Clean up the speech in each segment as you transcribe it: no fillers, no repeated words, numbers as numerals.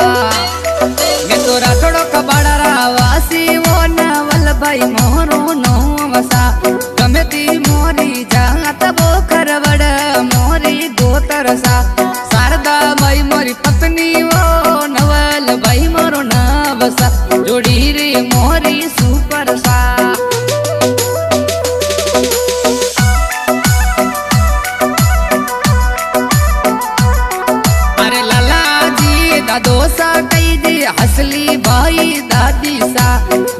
मैं तो राठौड़ कबाड़ा रावासी वो नवल भाई मोरो नो वसा गमती मोरी जात वो खरवड़ मोरी दो तरसा शारदा भाई मोरी पत्नी वो नवल भाई मोरो नवसा जोड़ी रे मोरी सुपर सा दोसा कई दी हसली भाई दादी सा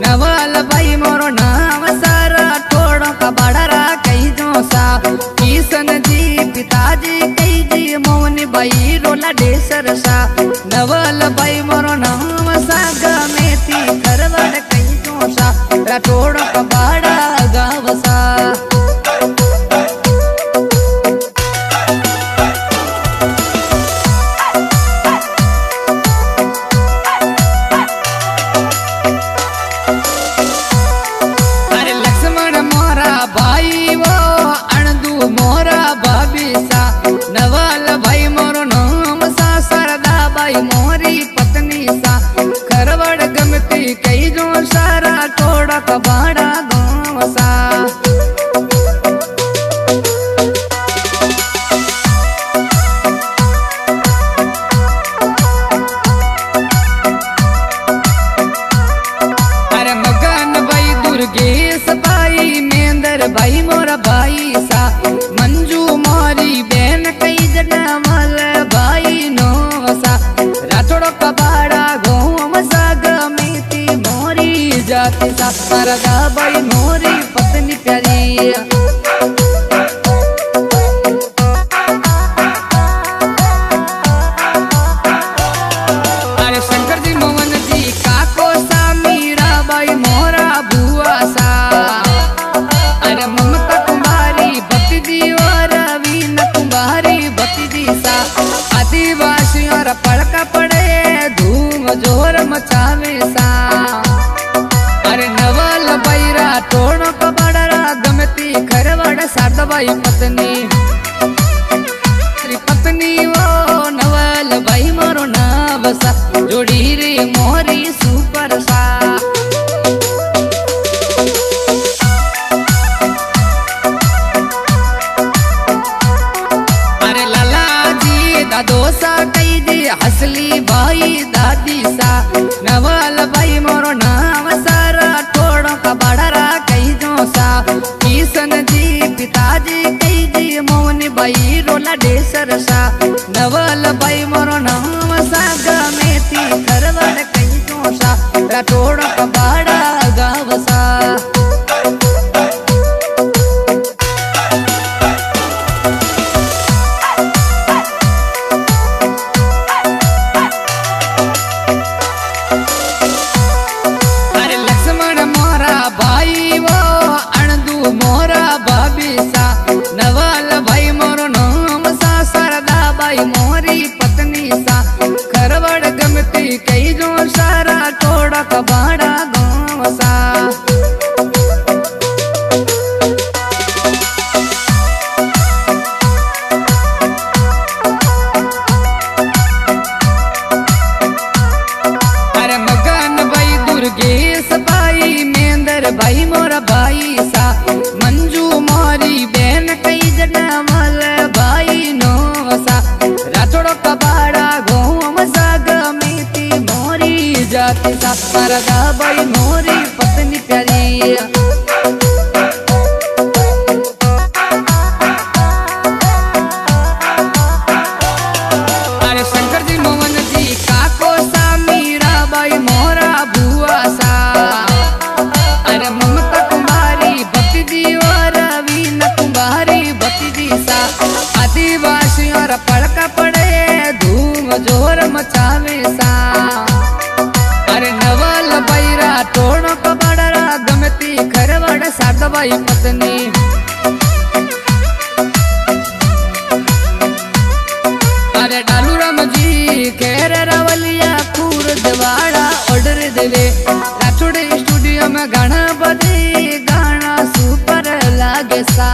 नवल भाई मोरो नाम सारा ठोड़ो का बड़रा कई जोसा किशन जी पिताजी कई जी मोहन भाई रोला डेसर सा नवल भाई मोरो नाम सा गमेती खरवड़ कई जोसा ठोड़ो का बड़ा गाँव सा नवल भाई मोरो नाम सा शारदा भाई मोरी पत्नी सा खरवड़ गमती कई जो सारा थोड़ा कबाड़ा गाँव सा अरे मगन भाई दुर्गेश भाई मेंदर भाई मोरा भाई सा मंजू मोरी बेन कई नवल भाई नोसा राठौड़ कबाड़ा गोम सा गमेती मोरी जाति सा शारदा भाई मोरी पत्नी प्यारी अरे शंकर जी मोहन जी काको सा मीरा भाई मोरा बुआ सा अरे ममता कुमारी भतीजी और रवीना कुमारी भतीजी सा आदिवासी और पड़का पड़े धूम जोर मचावे सा अरे नवल बैरा टोड़ो कबाड़ा गमती खरवड़ शारदा भाई पत्नी पत्नी वो नवल भाई मोरो नवसा जोड़ी रे मोरी सुपर सा दोसा कई दी हसली भाई दादी सा नवल भाई मोरो नाम सारा ठोड़ो का बड़रा कई जोसा किशन जी पिताजी कई जी मोहन भाई रोला डेसर सा नवल भाई मोरो नाम सा गमेती खरवड़ कई जोसा ठोड़ो का बड़ा गाँव सा नवल भाई मोरो नाम सा शारदा भाई मोरी पत्नी सा खरवड़ गमती कई जो सारा थोड़ा कबाड़ा गाँव सा अरे मगन भाई दुर्गेश भाई मेंदर भाई मोरा भाई सा मंजू मोरी बेन कई नवल भाई नोसा राठौड़ कबाड़ा गोम सा गमेती मोरी जाति सा शारदा भाई मोरी पत्नी प्यारी अरे शंकर जी मोहन जी काको सा मीरा भाई मोरा बुआ सा अरे ममता कुमारी भतीजी और रवीना कुमारी भतीजी सा आदिवासी और पड़का पड़े धूम जोर मचावे सा अरे नवल बैरा टोड़ो कबाड़ा गमती खरवड़ शारदा भाई पत्नी घणा बधी गाना सुपर लागे सा।